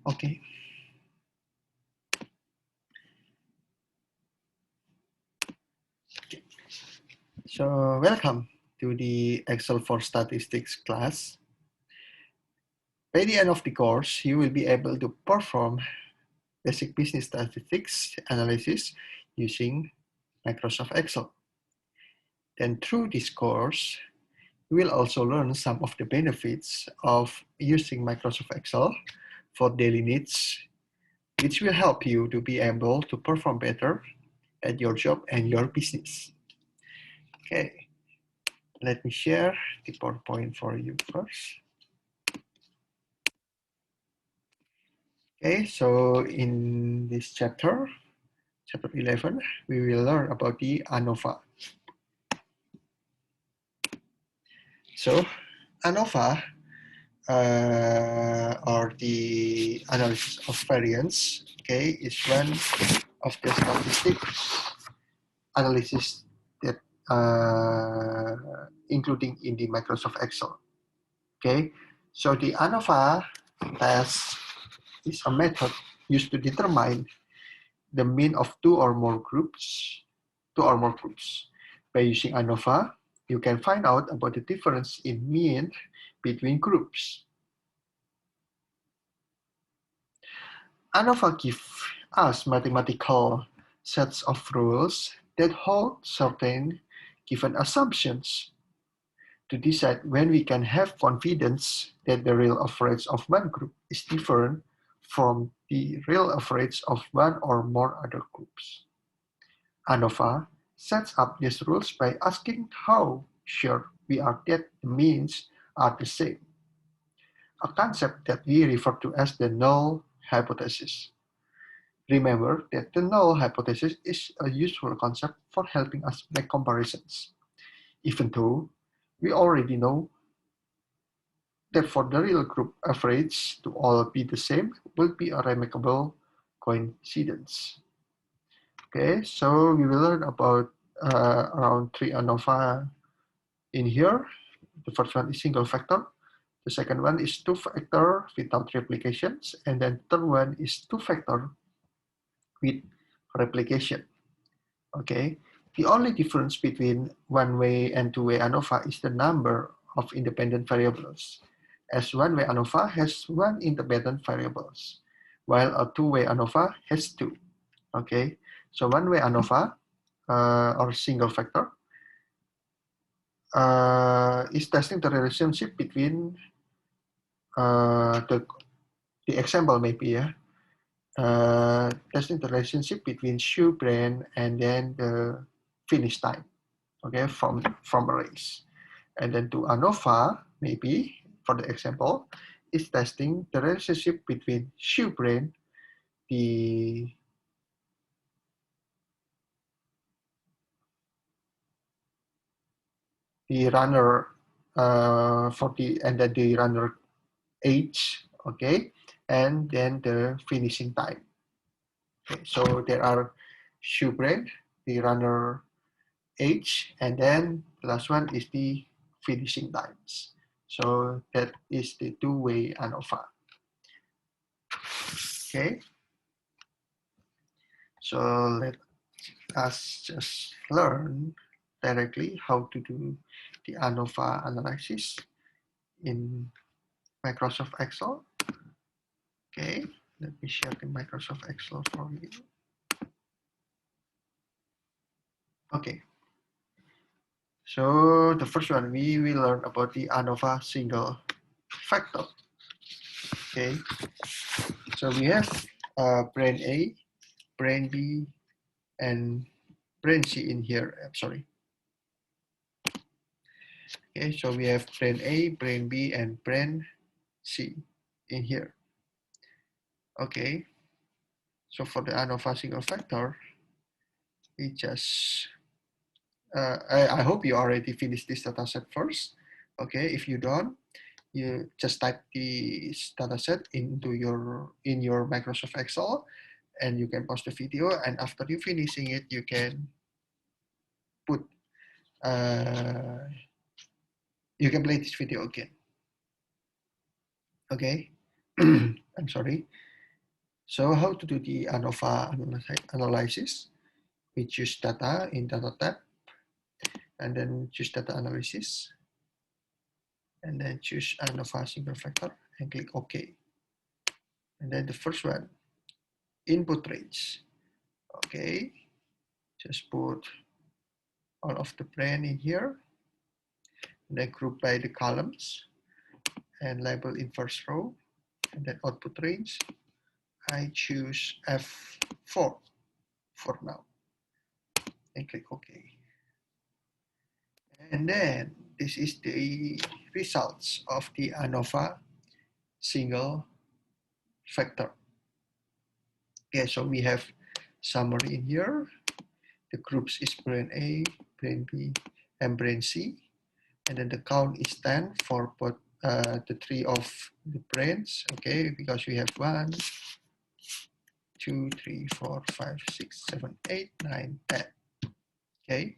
Okay. So welcome to the Excel for Statistics class. By the end of the course, you will be able to perform basic business statistics analysis using Microsoft Excel. Then through this course, you will also learn some of the benefits of using Microsoft Excel for daily needs, which will help you to be able to perform better at your job and your business. Okay, let me share the PowerPoint for you first. Okay, so in this chapter 11, we will learn about the ANOVA. So ANOVA, or the analysis of variance, okay, is one of the statistics analysis that including in the Microsoft Excel. Okay, so the ANOVA test is a method used to determine the mean of two or more groups. By using ANOVA, you can find out about the difference in mean between groups. ANOVA gives us mathematical sets of rules that hold certain given assumptions to decide when we can have confidence that the real average of one group is different from the real average of one or more other groups. ANOVA sets up these rules by asking how sure we are that the means are the same, a concept that we refer to as the null hypothesis. Remember that the null hypothesis is a useful concept for helping us make comparisons, even though we already know that for the real group average to all be the same will be a remarkable coincidence. Okay, so we will learn about around 3 ANOVA in here. The first one is single factor. The second one is two factor without replications. And then third one is two factor with replication. Okay, the only difference between one-way and two-way ANOVA is the number of independent variables, as one-way ANOVA has one independent variables, while a two-way ANOVA has two. Okay, so one-way ANOVA or single factor is testing the relationship between the example maybe testing the relationship between shoe brand and then the finish time, okay, from a race. And then to ANOVA, maybe for the example, is testing the relationship between shoe brand, the runner and then the runner age, okay, and then the finishing time. Okay, so there are shoe brand, the runner age, and then the last one is the finishing times. So that is the two-way ANOVA. Okay, so let us just learn directly how to do the ANOVA analysis in Microsoft Excel. Okay, let me share the Microsoft Excel for you. Okay, so the first one, we will learn about the ANOVA single factor. Okay, so we have brand A, brand B, and brand C in here. I'm sorry. Okay, so we have brand A, brand B, and brand C in here. Okay, so for the ANOVA single factor, we just, I hope you already finished this dataset first. Okay, if you don't, you just type the dataset in your Microsoft Excel, and you can pause the video. And after you finishing it, you can put, you can play this video again. Okay, I'm sorry. So how to do the ANOVA analysis? We choose data in data tab, and then choose data analysis, and then choose ANOVA single factor and click OK. And then the first one, input range. Okay, just put all of the brand in here, and then group by the columns and label in first row, and then output range. I choose F4 for now and click OK. And then this is the results of the ANOVA single factor. Okay, so we have summary in here. The groups is brand A, brand B, and brand C. And then the count is 10 for both the three of the brands. Okay, because we have 1, 2, 3, 4, 5, 6, 7, 8, 9, 10. Okay,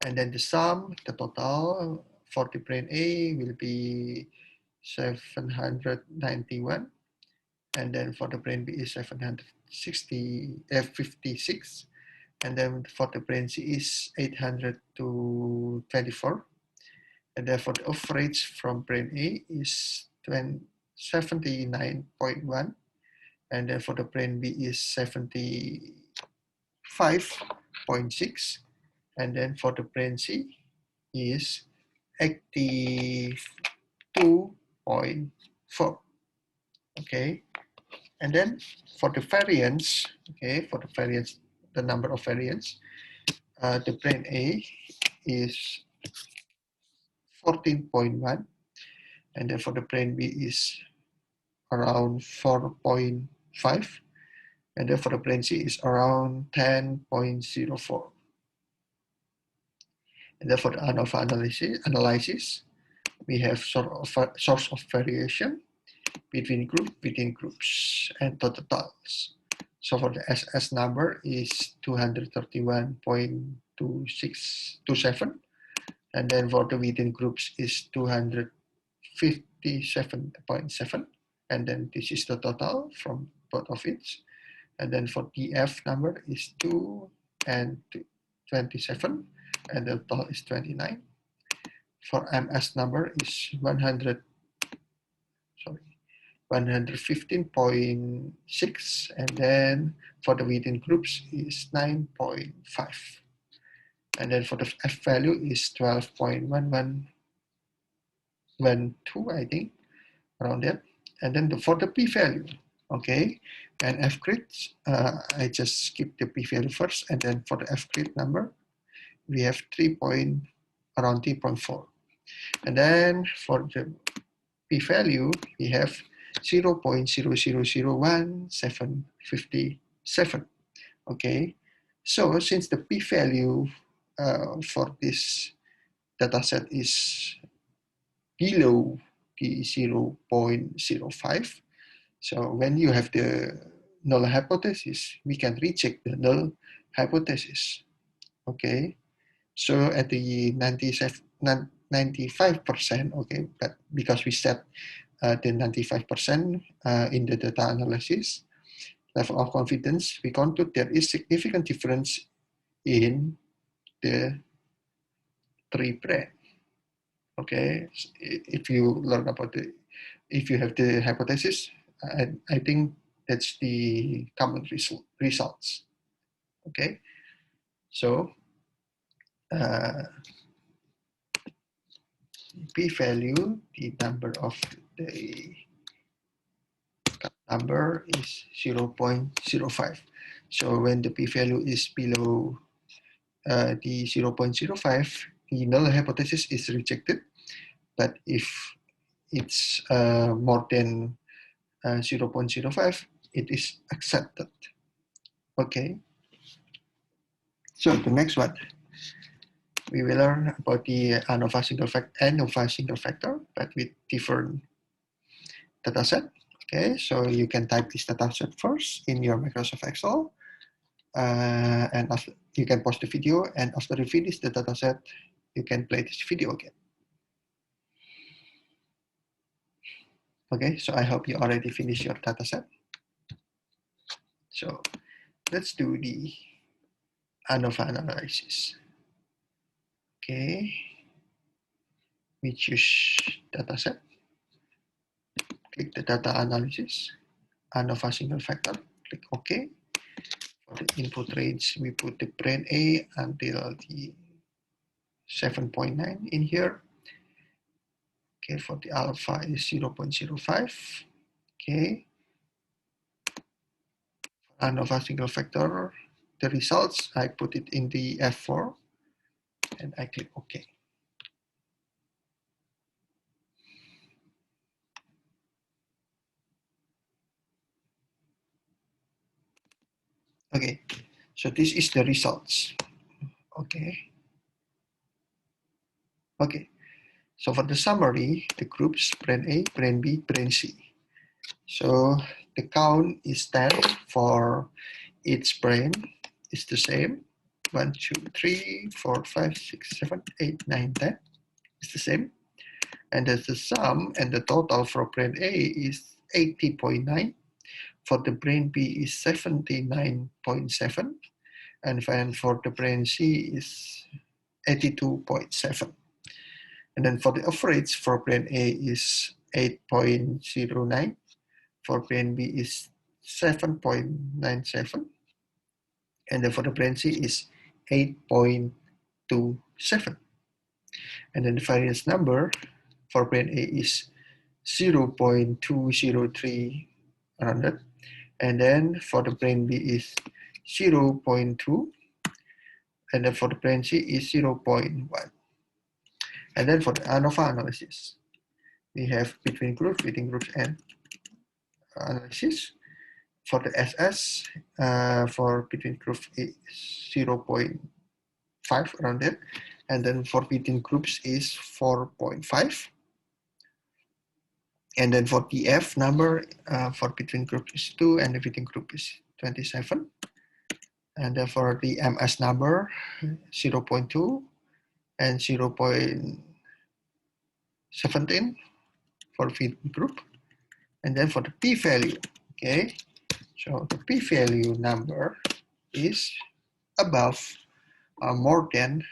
and then the sum, the total for the brand A will be 791, and then for the brand B is 56, and then for the brand C is 824, and then for the average from brand A is 79.1, and then for the brand B is 75.6, and then for the brand C is 82.4. Okay, and then for the variance, okay, for the variance, the number of variance, the brand A is 14.1, and then for the brand B is around 4.5, and then for the brand C is around 10.04. And then for the ANOVA analysis, we have source of variation between within groups, and totals. So for the SS number is 231.2627, and then for the within groups is 257.7, and then this is the total from both of it. And then for DF number is 2 and 27, and the total is 29. For MS number is 115.6, and then for the within groups is 9.5. And then for the F value is 12.1112, I think, around that. And then for the P value, okay, and F grid, I just skip the P value first, and then for the F grid number, we have around 3.4. And then for the P value, we have 0.0001757. Okay, so since the P value for this dataset is below the 0.05, so when you have the null hypothesis, we can reject the null hypothesis. Okay, so at the 95%, okay, but because we set the 95% in the data analysis level of confidence, we conclude there is significant difference in the three brand. Okay, if you learn about if you have the hypothesis, I think that's the common results. Okay, so p-value, the number of the number is 0.05. So when the p-value is below the 0.05, the null hypothesis is rejected. But if it's more than 0.05, it is accepted. Okay. So the next one, we will learn about the ANOVA single factor, but with different dataset. Okay, so you can type this dataset first in your Microsoft Excel, and after, you can pause the video, and after you finish the dataset, you can play this video again. Okay, so I hope you already finished your dataset. So let's do the ANOVA analysis. Okay, we choose dataset, click the data analysis, ANOVA single factor, click OK. For the input range, we put the brain A until the 7.9 in here. Okay, for the alpha is 0.05. Okay, for ANOVA single factor, the results, I put it in the F4 and I click OK. Okay, so this is the results. Okay. Okay, so for the summary, the groups brain A, brain B, brain C. So the count is 10 for each brain. It's the same. 1, 2, 3, 4, 5, 6, 7, 8, 9, 10. It's the same. And the sum and the total for brain A is 80.9. For the brain B is 79.7. And then for the brain C is 82.7. And then for the average for brain A is 8.09. For brain B is 7.97. And then for the brain C is 8.27. And then the variance number for brain A is 0.203 rounded. And then for the brain B is 0.2. And then for the brain C is 0.1. And then for the ANOVA analysis, we have between groups, and analysis. For the SS, for between groups is 0.5 around there. And then for between groups is 4.5. And then for the F number for between groups is 2 and the between group is 27. And then for the MS number, 0.2 and 0.17 for between group. And then for the p-value, okay, so the p-value number is above more than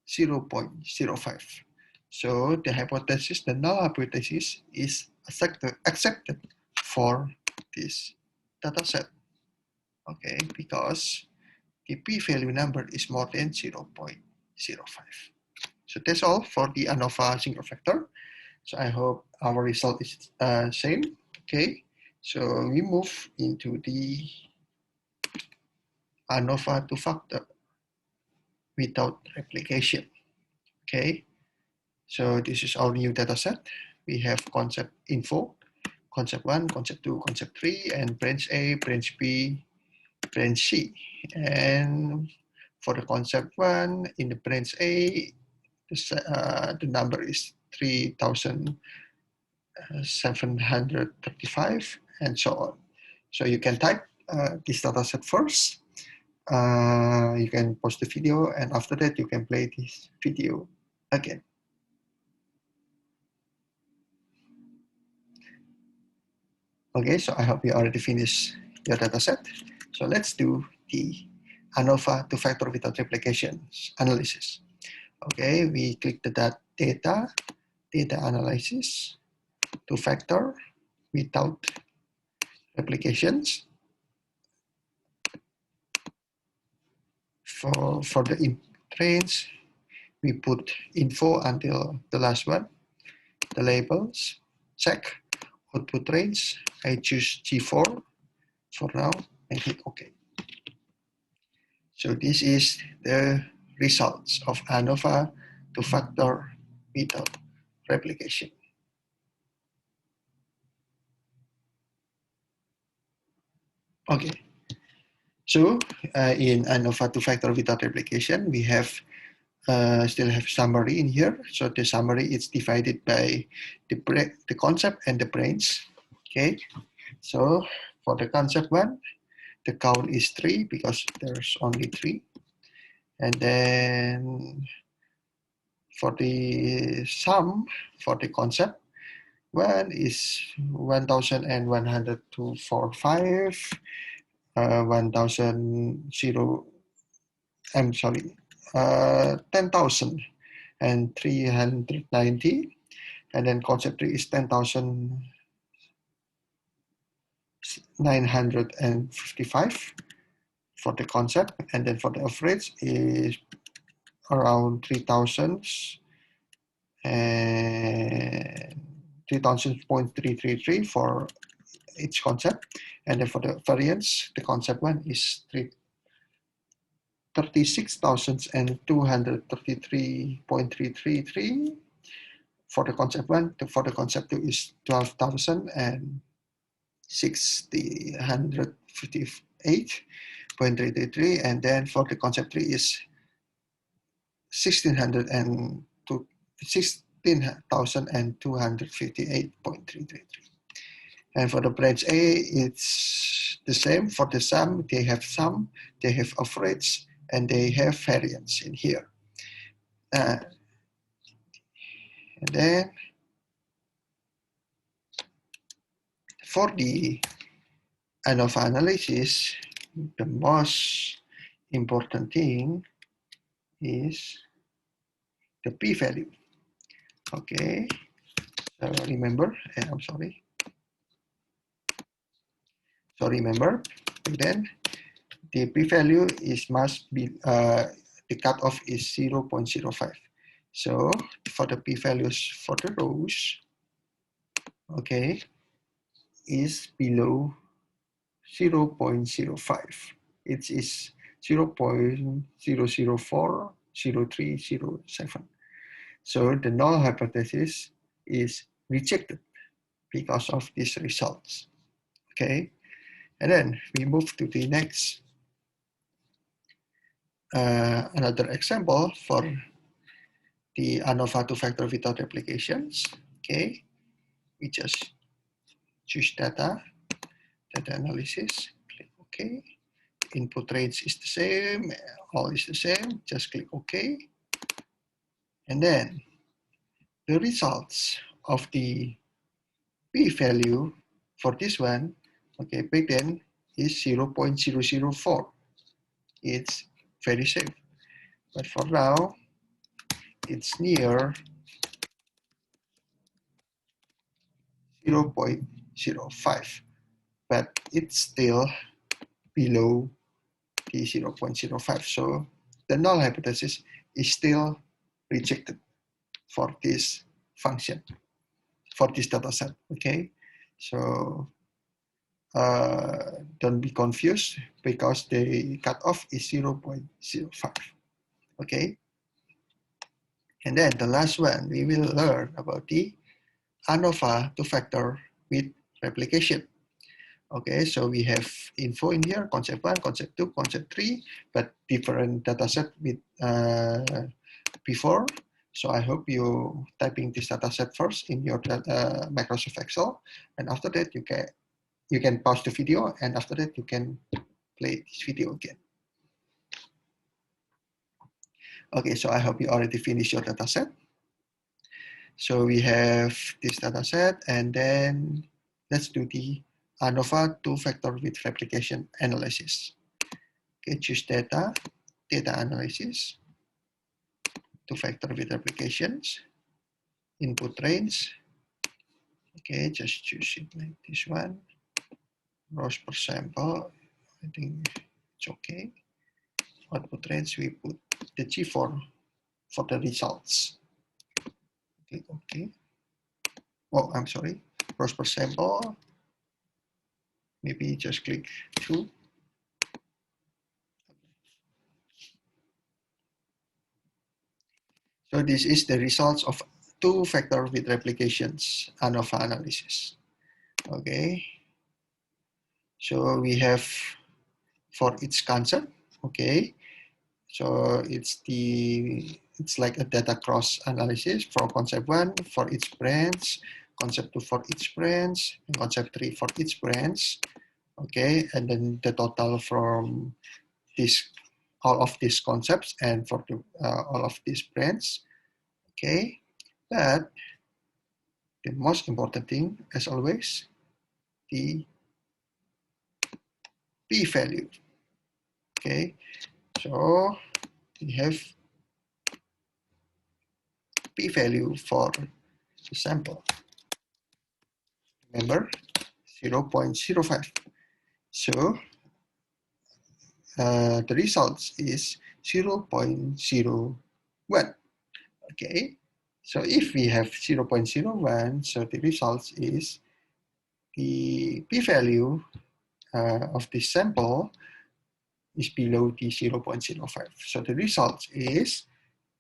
0.05. So the hypothesis, the null hypothesis is accepted for this data set. Okay, because the p-value number is more than 0.05. So that's all for the ANOVA single factor. So I hope our result is same. Okay, so we move into the ANOVA two-factor without replication. Okay, so this is our new data set. We have concept info, concept 1, concept 2, concept 3, and branch A, branch B, branch C. And for the concept 1, in the branch A, the number is 3,735 and so on. So you can type this data set first. You can pause the video, and after that you can play this video again. Okay, so I hope you already finished your data set. So let's do the ANOVA two-factor without replication analysis. Okay, we click the data analysis, two-factor without replications. For the range, we put info until the last one, the labels, check, output range. I choose G4 for now and hit OK. So this is the results of ANOVA two-factor without replication. Okay. So in ANOVA two-factor without replication, we have still have summary in here. So the summary is divided by the concept and the brains. Okay. So for the concept 1, the count is 3 because there's only 3. And then for the sum for the concept 1 is 1,145. 10,000 I'm sorry, 10,390, and then concept 3 is 10,955 for the concept, and then for the average is around 3,000 and 3,000.333 for each concept, and then for the variance, the concept one is 36,233.333 for the concept one. For the concept two is 12,658.333, and then for the concept three is 16,258.333. And for the branch A, it's the same. For the sum, they have sum, they have average, and they have variance in here. And then for the ANOVA analysis, the most important thing is the p-value. Okay, so remember, I'm sorry. So remember, then the p-value must be the cutoff is 0.05. So for the p-values for the rows, okay, is below 0.05. It is 0.0040307. So the null hypothesis is rejected because of these results. Okay, and then we move to the next another example for the ANOVA two-factor without replications. Okay, we just choose data analysis, click OK. Input range is the same, all is the same, just click OK. And then the results of the p-value for this one, okay, back then is 0.004. It's very safe. But for now, it's near 0.05. But it's still below the 0.05. So the null hypothesis is still rejected for this function, for this data set. Okay, so don't be confused because the cutoff is 0.05. Okay, and then the last one, we will learn about the ANOVA two-factor with replication. Okay, so we have info in here, concept 1, concept 2, concept 3, but different dataset with before. So I hope you typing this dataset first in your Microsoft Excel, and after that you can pause the video, and after that you can play this video again. Okay, so I hope you already finished your dataset. So we have this dataset, and then let's do the ANOVA two-factor with replication analysis. Okay, choose data analysis, two-factor with replications, input range. Okay, just choose it like this one. Rows per sample, I think it's okay. Output range, we put the G4 for the results. Okay, okay. Oh, I'm sorry. Rows per sample, maybe just click 2. So this is the results of two-factor with replications ANOVA analysis. Okay. So we have for each concept. Okay. So it's like a data cross analysis for concept 1 for each branch, concept 2 for each branch, and concept 3 for each branch. Okay, and then the total from all of these concepts and for all of these branch. Okay, but the most important thing, as always, the p-value. Okay, so we have p-value for the sample. Remember, 0.05. So the results is 0.01. Okay, so if we have 0.01, so the results is the p-value of this sample is below the 0.05. So the result is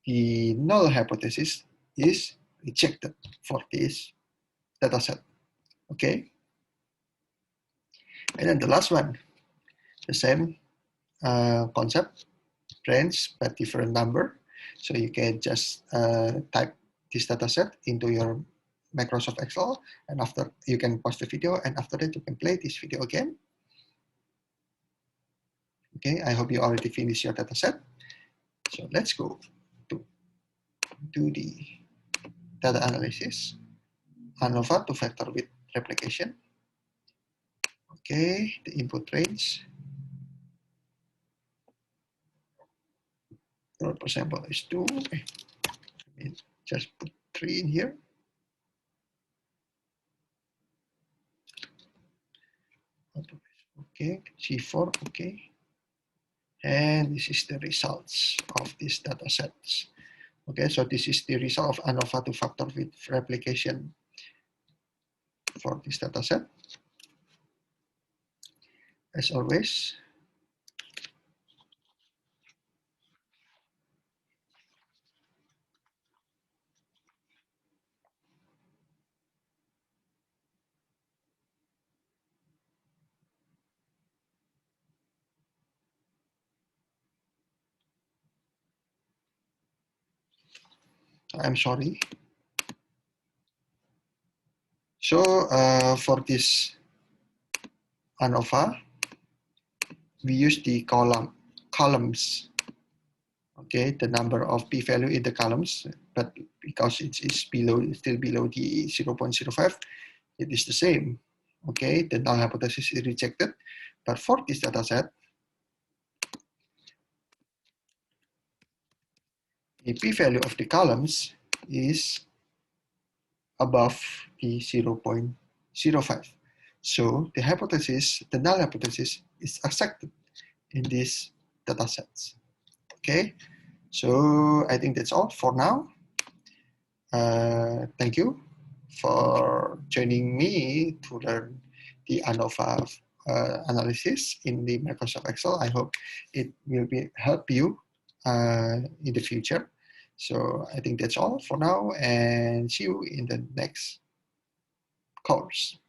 the null hypothesis is rejected for this dataset. Okay, and then the last one, the same concept, range but different number. So you can just type this dataset into your Microsoft Excel, and after you can pause the video, and after that you can play this video again. Okay, I hope you already finished your dataset. So let's go to do the data analysis. ANOVA to vector with replication. Okay, the input range. For example, is 2. Just put 3 in here. Okay, G4, okay. And this is the results of these data sets. Okay, so this is the result of ANOVA to factor with replication for this data set. As always, I'm sorry. So for this ANOVA, we use the columns. Okay, the number of p-value in the columns, but because it is still below the 0.05, it is the same. Okay, the null hypothesis is rejected, but for this data set, the p-value of the columns is above the 0.05. So the hypothesis, the null hypothesis, is accepted in these data sets. Okay, so I think that's all for now. Thank you for joining me to learn the ANOVA analysis in the Microsoft Excel. I hope it will help you in the future. So I think that's all for now, and see you in the next course.